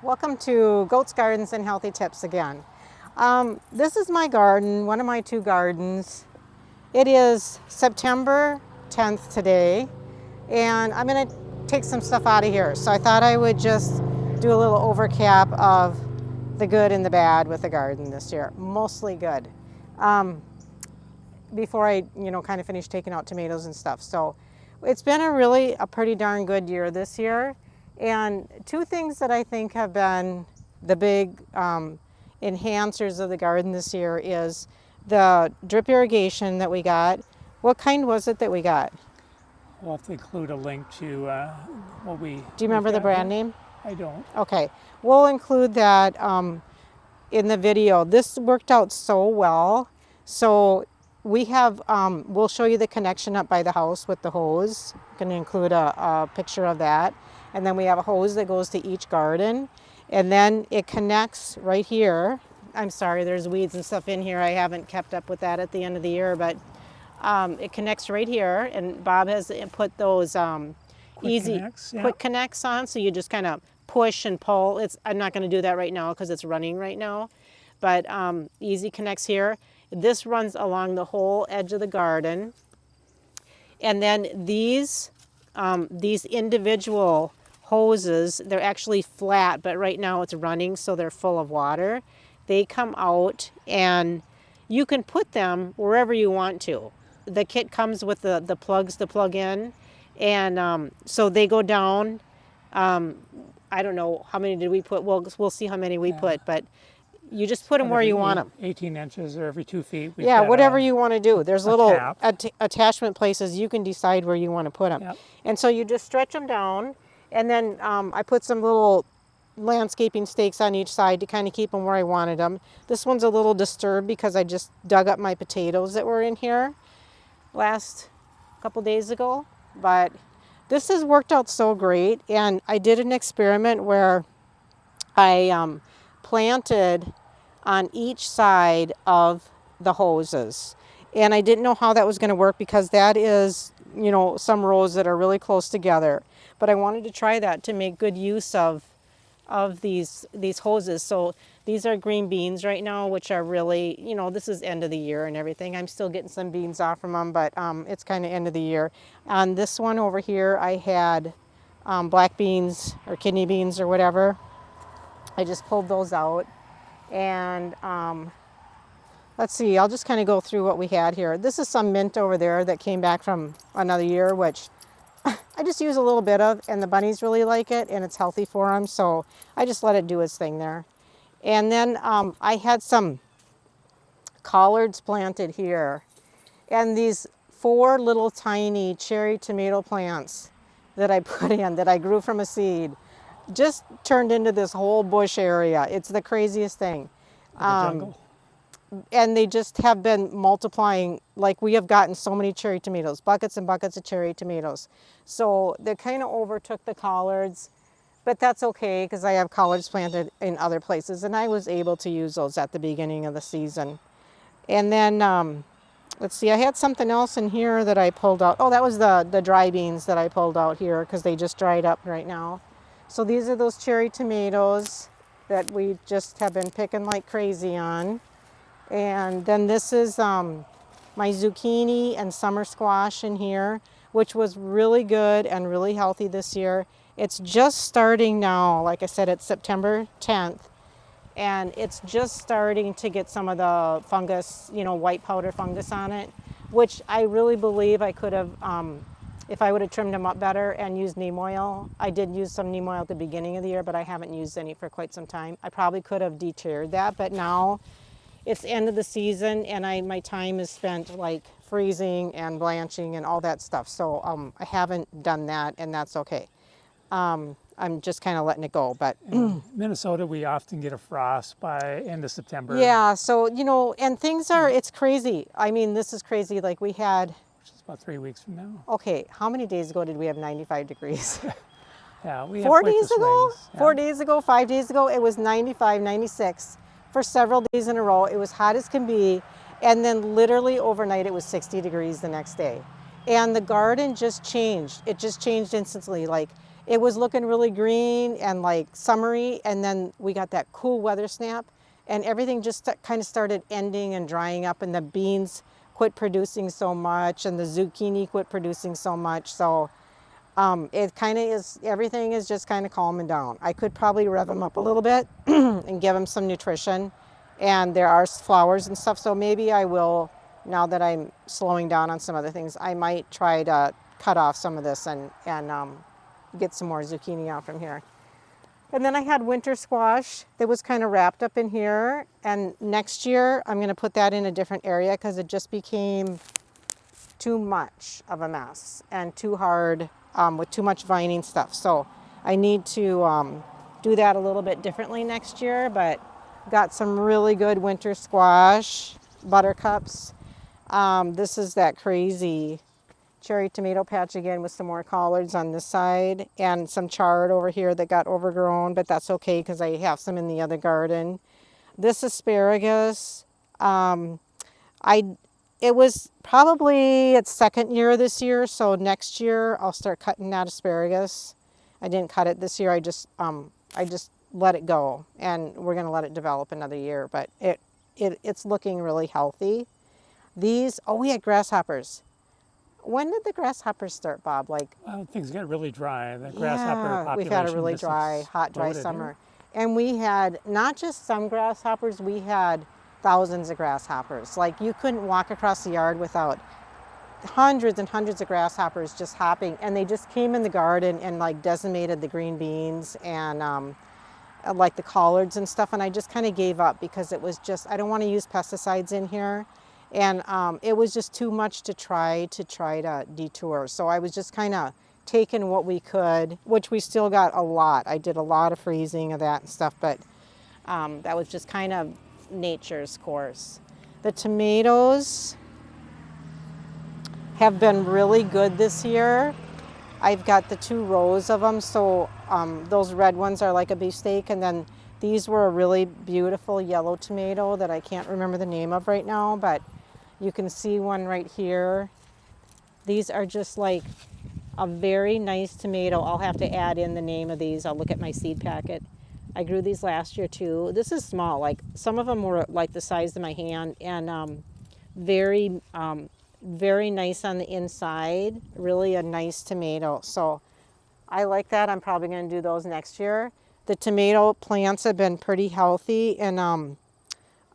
Welcome to Goats Gardens and Healthy Tips again. This is my garden, one of my two gardens. It is September 10th today, and I'm going to take some stuff out of here. So I thought I would just do a little overcap of the good and the bad with the garden this year. Mostly good. Before I, kind of finish taking out tomatoes and stuff. So it's been a pretty darn good year this year. And two things that I think have been the big enhancers of the garden this year is the drip irrigation that we got. What kind was it that we got? We'll have to include a link to what we. Do you remember the brand name? I don't. Okay, we'll include that in the video. This worked out so well. So we have, we'll show you the connection up by the house with the hose. I'm going to include a picture of that. And then we have a hose that goes to each garden. And then it connects right here. I'm sorry, there's weeds and stuff in here. I haven't kept up with that at the end of the year, but it connects right here. And Bob has put those quick connects on. So you just kind of push and pull. I'm not going to do that right now because it's running right now. But easy connects here. This runs along the whole edge of the garden. And then these individual hoses, they're actually flat, but right now it's running, so they're full of water. They come out and you can put them wherever you want to. The kit comes with the plugs to plug in, and so they go down. I don't know how many did we put. We'll see how many we put, but you just put them where you want them. 18 inches or every 2 feet. Yeah, whatever you want to do. There's little attachment places. You can decide where you want to put them. Yep. And so you just stretch them down. And then I put some little landscaping stakes on each side to kind of keep them where I wanted them. This one's a little disturbed because I just dug up my potatoes that were in here last couple days ago. But this has worked out so great. And I did an experiment where I planted on each side of the hoses. And I didn't know how that was going to work because that is, some rows that are really close together. But I wanted to try that to make good use of these hoses. So these are green beans right now, which are really, this is end of the year and everything. I'm still getting some beans off from them, but it's kind of end of the year. On this one over here, I had black beans or kidney beans or whatever. I just pulled those out. And let's see, I'll just kind of go through what we had here. This is some mint over there that came back from another year, which I just use a little bit of, and the bunnies really like it, and it's healthy for them, so I just let it do its thing there. And then I had some collards planted here, and these 4 little tiny cherry tomato plants that I put in, that I grew from a seed, just turned into this whole bush area. It's the craziest thing. Jungle. And they just have been multiplying. Like, we have gotten so many cherry tomatoes, buckets and buckets of cherry tomatoes. So they kind of overtook the collards, but that's okay because I have collards planted in other places, and I was able to use those at the beginning of the season. And then, let's see, I had something else in here that I pulled out. Oh, that was the dry beans that I pulled out here because they just dried up right now. So these are those cherry tomatoes that we just have been picking like crazy on. And then this is my zucchini and summer squash in here, which was really good and really healthy this year. It's just starting now. Like I said, it's September 10th, and it's just starting to get some of the fungus, white powder fungus on it, which I really believe I could have, if I would have trimmed them up better and used neem oil. I did use some neem oil at the beginning of the year, but I haven't used any for quite some time. I probably could have deterred that, but now it's end of the season, and my time is spent like freezing and blanching and all that stuff. So I haven't done that, and that's okay. I'm just kind of letting it go. But in Minnesota, we often get a frost by end of September. Yeah, so and things are, it's crazy. I mean, this is crazy. Like, we had, which is about 3 weeks from now. Okay, how many days ago did we have 95 degrees? Yeah, we have 4 days ago? Yeah. 4 days ago, 5 days ago, it was 95, 96. For several days in a row, it was hot as can be, and then literally overnight it was 60 degrees the next day. And the garden just changed. It just changed instantly. Like, it was looking really green and like summery, and then we got that cool weather snap, and everything just kind of started ending and drying up, and the beans quit producing so much, and the zucchini quit producing so much. So it kind of is, everything is just kind of calming down. I could probably rev them up a little bit and give them some nutrition, and there are flowers and stuff, so maybe I will, now that I'm slowing down on some other things, I might try to cut off some of this and get some more zucchini out from here. And then I had winter squash that was kind of wrapped up in here, and next year I'm going to put that in a different area because it just became too much of a mess and too hard with too much vining stuff. So I need to do that a little bit differently next year, but got some really good winter squash, buttercups. This is that crazy cherry tomato patch again with some more collards on this side and some chard over here that got overgrown, but that's okay because I have some in the other garden. This asparagus, it was probably its second year this year, so next year I'll start cutting that asparagus. I didn't cut it this year. I just let it go, and we're going to let it develop another year. But it's looking really healthy. These, oh, we had grasshoppers. When did the grasshoppers start, Bob? Like, Well, things get really dry. The grasshopper yeah, population we've had a really just dry, hot, dry exploded summer. here. And we had not just some grasshoppers, we had thousands of grasshoppers. Like, you couldn't walk across the yard without hundreds and hundreds of grasshoppers just hopping. And they just came in the garden and like decimated the green beans and like the collards and stuff. And I just kind of gave up because it was just, I don't want to use pesticides in here. And it was just too much to try to detour. So I was just kind of taking what we could, which we still got a lot. I did a lot of freezing of that and stuff, but that was just kind of nature's course. The tomatoes have been really good this year. I've got the 2 rows of them, so those red ones are like a beefsteak, and then these were a really beautiful yellow tomato that I can't remember the name of right now, but you can see one right here. These are just like a very nice tomato. I'll have to add in the name of these. I'll look at my seed packet. I grew these last year too. This is small, like some of them were like the size of my hand, and very nice on the inside. Really a nice tomato. So I like that. I'm probably going to do those next year. The tomato plants have been pretty healthy, and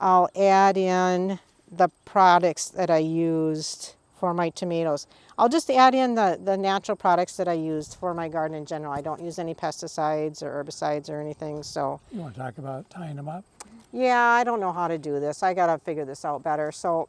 I'll add in the products that I used for my tomatoes. I'll just add in the natural products that I used for my garden in general. I don't use any pesticides or herbicides or anything. So You want to talk about tying them up? yeah, I don't know how to do this. I got to figure this out better. So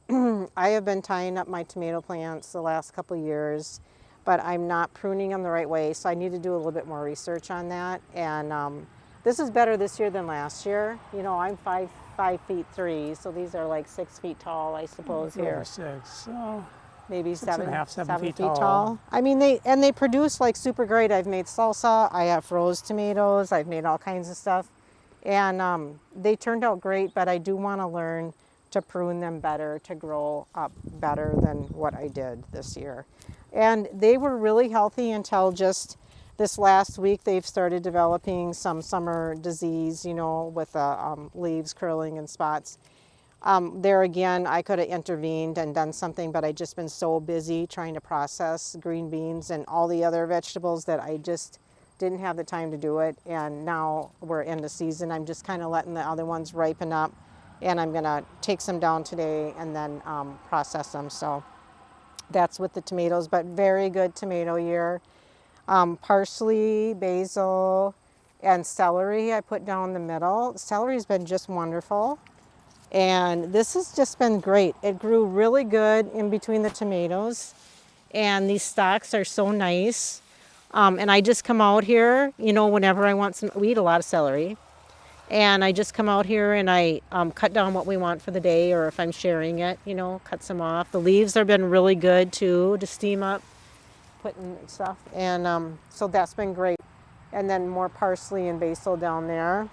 I have been tying up my tomato plants the last couple of years, but I'm not pruning them the right way. So I need to do a little bit more research on that. And this is better this year than last year. You know, I'm 5'3", so these are like 6 feet tall, I suppose, Over here. 6. So Maybe 6.5, 7 feet tall. tall. I mean, they produce like super great. I've made salsa, I have froze tomatoes, I've made all kinds of stuff. And they turned out great, but I do want to learn to prune them better, to grow up better than what I did this year. And they were really healthy until just this last week. They've started developing some summer disease, you know, with leaves curling and spots. There again, I could have intervened and done something, but I just been so busy trying to process green beans and all the other vegetables that I just didn't have the time to do it. And now we're in the season. I'm just kind of letting the other ones ripen up, and I'm gonna take some down today and then process them. So that's with the tomatoes, but very good tomato year. Parsley, basil, and celery I put down the middle. Celery's been just wonderful. And this has just been great. It grew really good in between the tomatoes. And these stalks are so nice. And I just come out here, you know, whenever I want some, we eat a lot of celery. And I just come out here and I cut down what we want for the day, or if I'm sharing it, you know, cut some off. The leaves have been really good too to steam up, putting stuff. And so that's been great. And then more parsley and basil down there.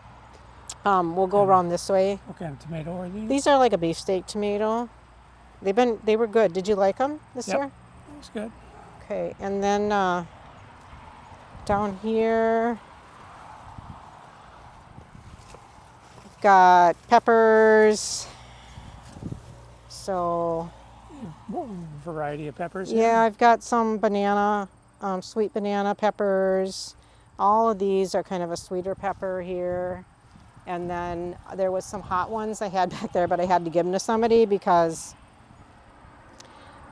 We'll go around this way. What kind of tomato are these? These are like a beefsteak tomato. They were good. Did you like them this Yep. year? That's good. Okay, and then Down here, got peppers. So What variety of peppers? yeah, I've got some banana, sweet banana peppers. All of these are kind of a sweeter pepper here. And then there was some hot ones I had back there, but I had to give them to somebody because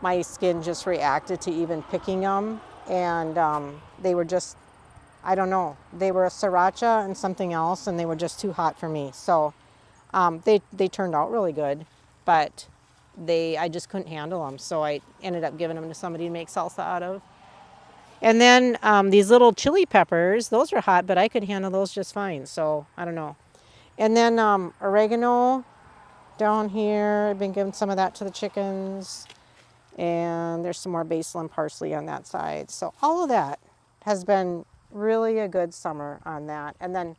my skin just reacted to even picking them. And they were just, I don't know, they were a sriracha and something else, and they were just too hot for me. So they turned out really good, but I just couldn't handle them. So I ended up giving them to somebody to make salsa out of. And then these little chili peppers, those were hot, but I could handle those just fine. So I don't know. And then oregano down here. I've been giving some of that to the chickens. And there's some more basil and parsley on that side. So all of that has been really a good summer on that. And then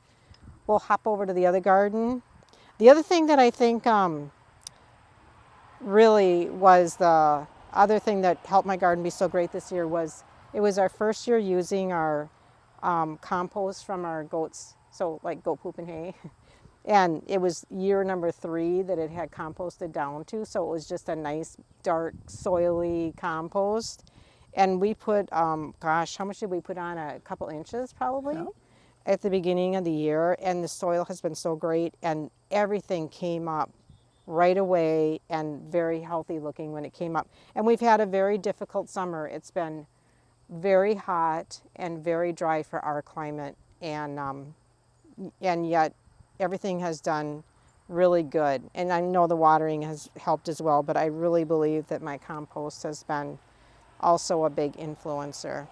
we'll hop over to the other garden. The other thing that I think really was the other thing that helped my garden be so great this year was it was our first year using our compost from our goats, so like goat poop and hay. And it was year number 3 that it had composted down to, so it was just a nice dark soily compost. And we put, gosh, how much did we put on? A couple inches probably at the beginning of the year. And the soil has been so great, and everything came up right away and very healthy looking when it came up. And we've had a very difficult summer. It's been very hot and very dry for our climate, and yet everything has done really good. And I know the watering has helped as well, but I really believe that my compost has been also a big influencer.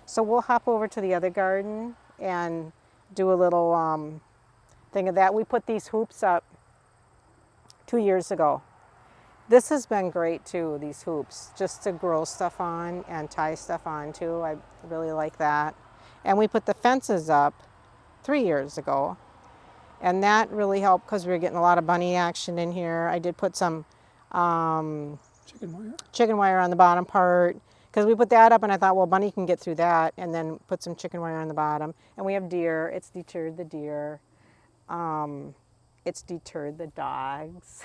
So we'll hop over to the other garden and do a little thing of that. We put these hoops up 2 years ago. This has been great too, these hoops, just to grow stuff on and tie stuff on too. I really like that. And we put the fences up 3 years ago. And that really helped because we were getting a lot of bunny action in here. I did put some chicken wire on the bottom part because we put that up and I thought, well, bunny can get through that, and then put some chicken wire on the bottom. And we have deer. It's deterred the deer. It's deterred the dogs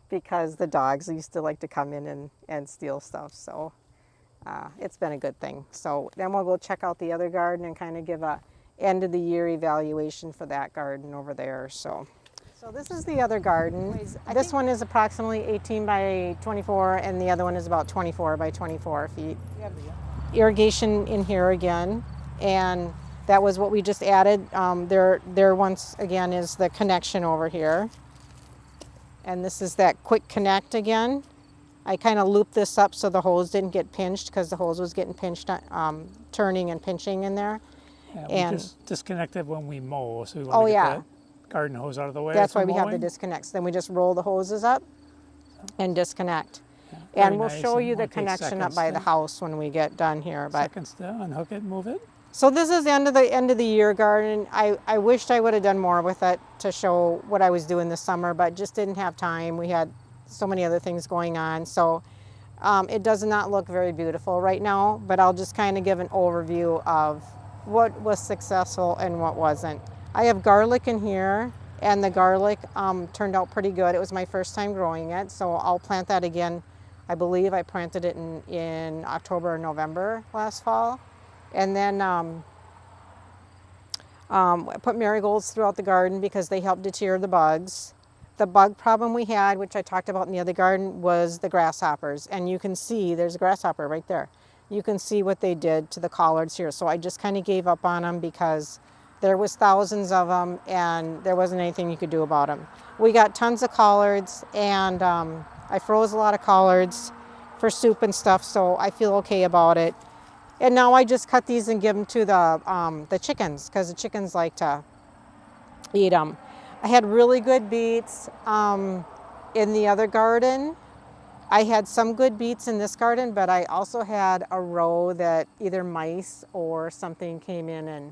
because the dogs used to like to come in and steal stuff. So it's been a good thing. So then we'll go check out the other garden and kind of give a end of the year evaluation for that garden over there. So this is the other garden. This one is approximately 18 by 24, and the other one is about 24 by 24 feet. Irrigation in here again, and that was what we just added. There once again is the connection over here, and this is that quick connect again. I kind of looped this up so the hose didn't get pinched because the hose was getting pinched, turning and pinching in there. Yeah, we just disconnected when we mow, so we want to get the garden hose out of the way. That's why we have the disconnects. Then we just roll the hoses up and disconnect. Yeah, and we'll show you the connection up by the house when we get done here. But seconds to unhook it and move it. So this is the end of the year garden. I wished I would have done more with it to show what I was doing this summer, but just didn't have time. We had so many other things going on. So it does not look very beautiful right now, but I'll just kind of give an overview of what was successful and what wasn't. I have garlic in here, and the garlic turned out pretty good. It was my first time growing it, so I'll plant that again. I believe I planted it in October or November last fall. And then I put marigolds throughout the garden because they help deter the bugs. The bug problem we had, which I talked about in the other garden, was the grasshoppers. And you can see, there's a grasshopper right there. You can see what they did to the collards here. So I just kind of gave up on them because there was thousands of them and there wasn't anything you could do about them. We got tons of collards, and I froze a lot of collards for soup and stuff, so I feel okay about it. And now I just cut these and give them to the chickens because the chickens like to eat them. I had really good beets in the other garden. I had some good beets in this garden, but I also had a row that either mice or something came in and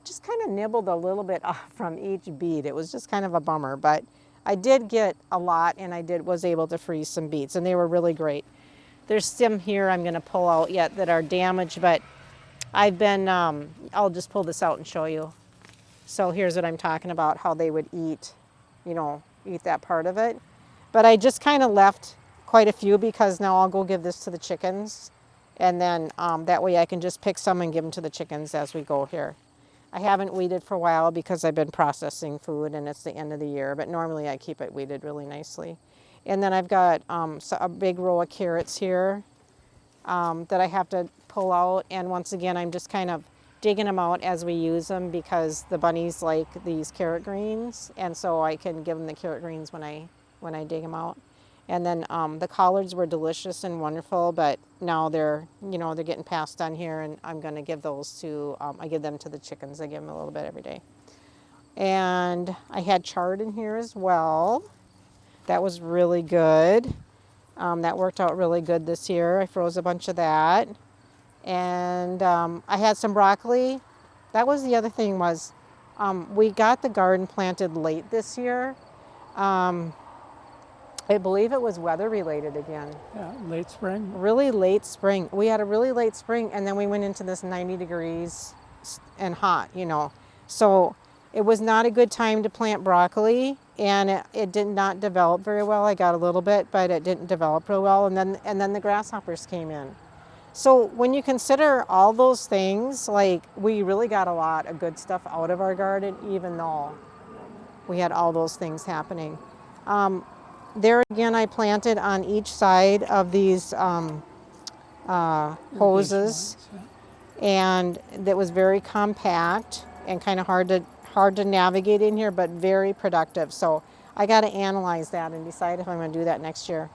just kind of nibbled a little bit off from each beet. It was just kind of a bummer, but I did get a lot, and I was able to freeze some beets, and they were really great. There's some here I'm going to pull out yet that are damaged, but I've been, I'll just pull this out and show you. So here's what I'm talking about, how they would eat, eat that part of it. But I just kind of left quite a few because now I'll go give this to the chickens. And then that way I can just pick some and give them to the chickens as we go here. I haven't weeded for a while because I've been processing food and it's the end of the year, but normally I keep it weeded really nicely. And then I've got a big row of carrots here that I have to pull out. And once again, I'm just kind of digging them out as we use them because the bunnies like these carrot greens. And so I can give them the carrot greens when I dig them out. And then the collards were delicious and wonderful, but now they're getting passed on here, and I'm going to give those to, I give them to the chickens. I give them a little bit every day. And I had chard in here as well. That was really good. That worked out really good this year. I froze a bunch of that. And I had some broccoli. That was the other thing was we got the garden planted late this year. I believe it was weather related again. Yeah, late spring. Really late spring. We had a really late spring and then we went into this 90 degrees and hot, So it was not a good time to plant broccoli and it did not develop very well. I got a little bit, but it didn't develop real well. And then the grasshoppers came in. So when you consider all those things, like we really got a lot of good stuff out of our garden, even though we had all those things happening. There again, I planted on each side of these hoses, and that was very compact and kind of hard to navigate in here, but very productive. So I got to analyze that and decide if I'm going to do that next year.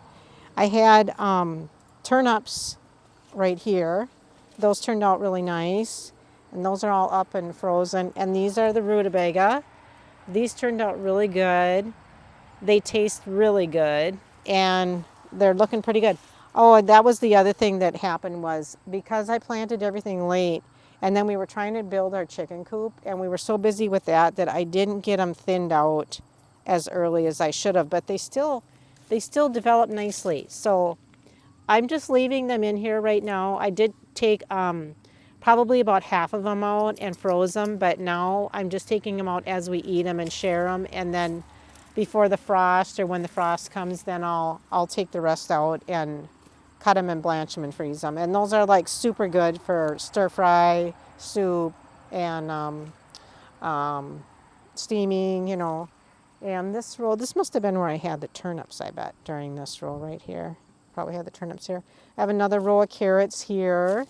I had turnips right here. Those turned out really nice, and those are all up and frozen. And these are the rutabaga. These turned out really good. They taste really good, and they're looking pretty good. Oh, and that was the other thing that happened was because I planted everything late, and then we were trying to build our chicken coop, and we were so busy with that I didn't get them thinned out as early as I should have. But they still developed nicely. So I'm just leaving them in here right now. I did take probably about half of them out and froze them, but now I'm just taking them out as we eat them and share them, and then before the frost or when the frost comes, then I'll take the rest out and cut them and blanch them and freeze them. And those are like super good for stir fry, soup, and steaming, And this row, this must have been where I had the turnips, I bet, during this row right here. Probably had the turnips here. I have another row of carrots here.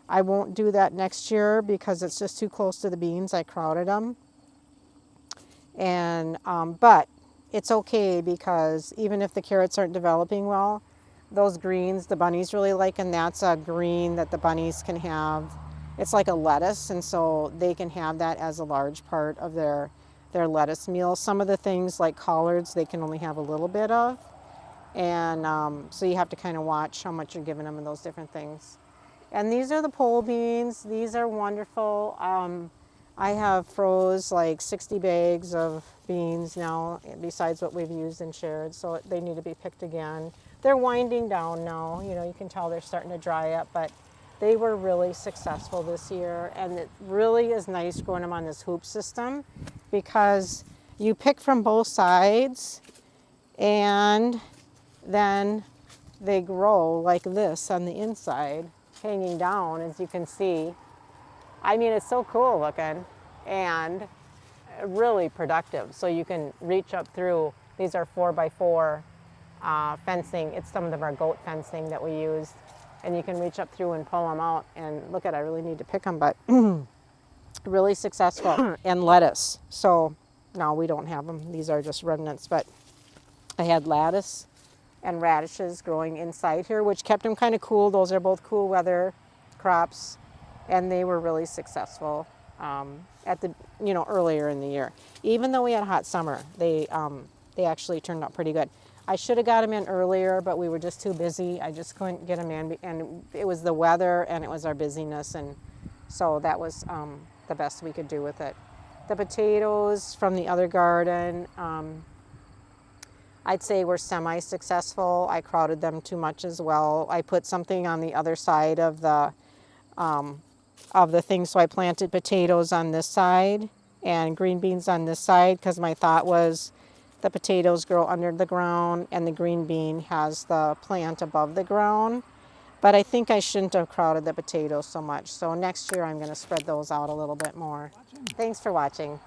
I won't do that next year because it's just too close to the beans. I crowded them. And but it's okay because even if the carrots aren't developing well, those greens the bunnies really like, and that's a green that the bunnies can have. It's like a lettuce, and so they can have that as a large part of their lettuce meal. Some of the things like collards they can only have a little bit of, and so you have to kind of watch how much you're giving them and those different things. And these are the pole beans. These are wonderful. I have froze like 60 bags of beans now, besides what we've used and shared, so they need to be picked again. They're winding down now, you can tell they're starting to dry up, but they were really successful this year, and it really is nice growing them on this hoop system because you pick from both sides and then they grow like this on the inside, hanging down, as you can see. I mean, it's so cool looking and really productive. So you can reach up through. These are 4x4 fencing. It's some of our goat fencing that we used. And you can reach up through and pull them out. And look at, I really need to pick them, but really successful. And lettuce. So no, we don't have them. These are just remnants. But I had lettuce and radishes growing inside here, which kept them kind of cool. Those are both cool weather crops. And they were really successful at the earlier in the year. Even though we had a hot summer, they actually turned out pretty good. I should have got them in earlier, but we were just too busy. I just couldn't get them in, and it was the weather and it was our busyness, and so that was the best we could do with it. The potatoes from the other garden, I'd say were semi-successful. I crowded them too much as well. I put something on the other side of the of the thing. So I planted potatoes on this side and green beans on this side because my thought was the potatoes grow under the ground and the green bean has the plant above the ground. But I think I shouldn't have crowded the potatoes so much. So next year I'm going to spread those out a little bit more. Thanks for watching.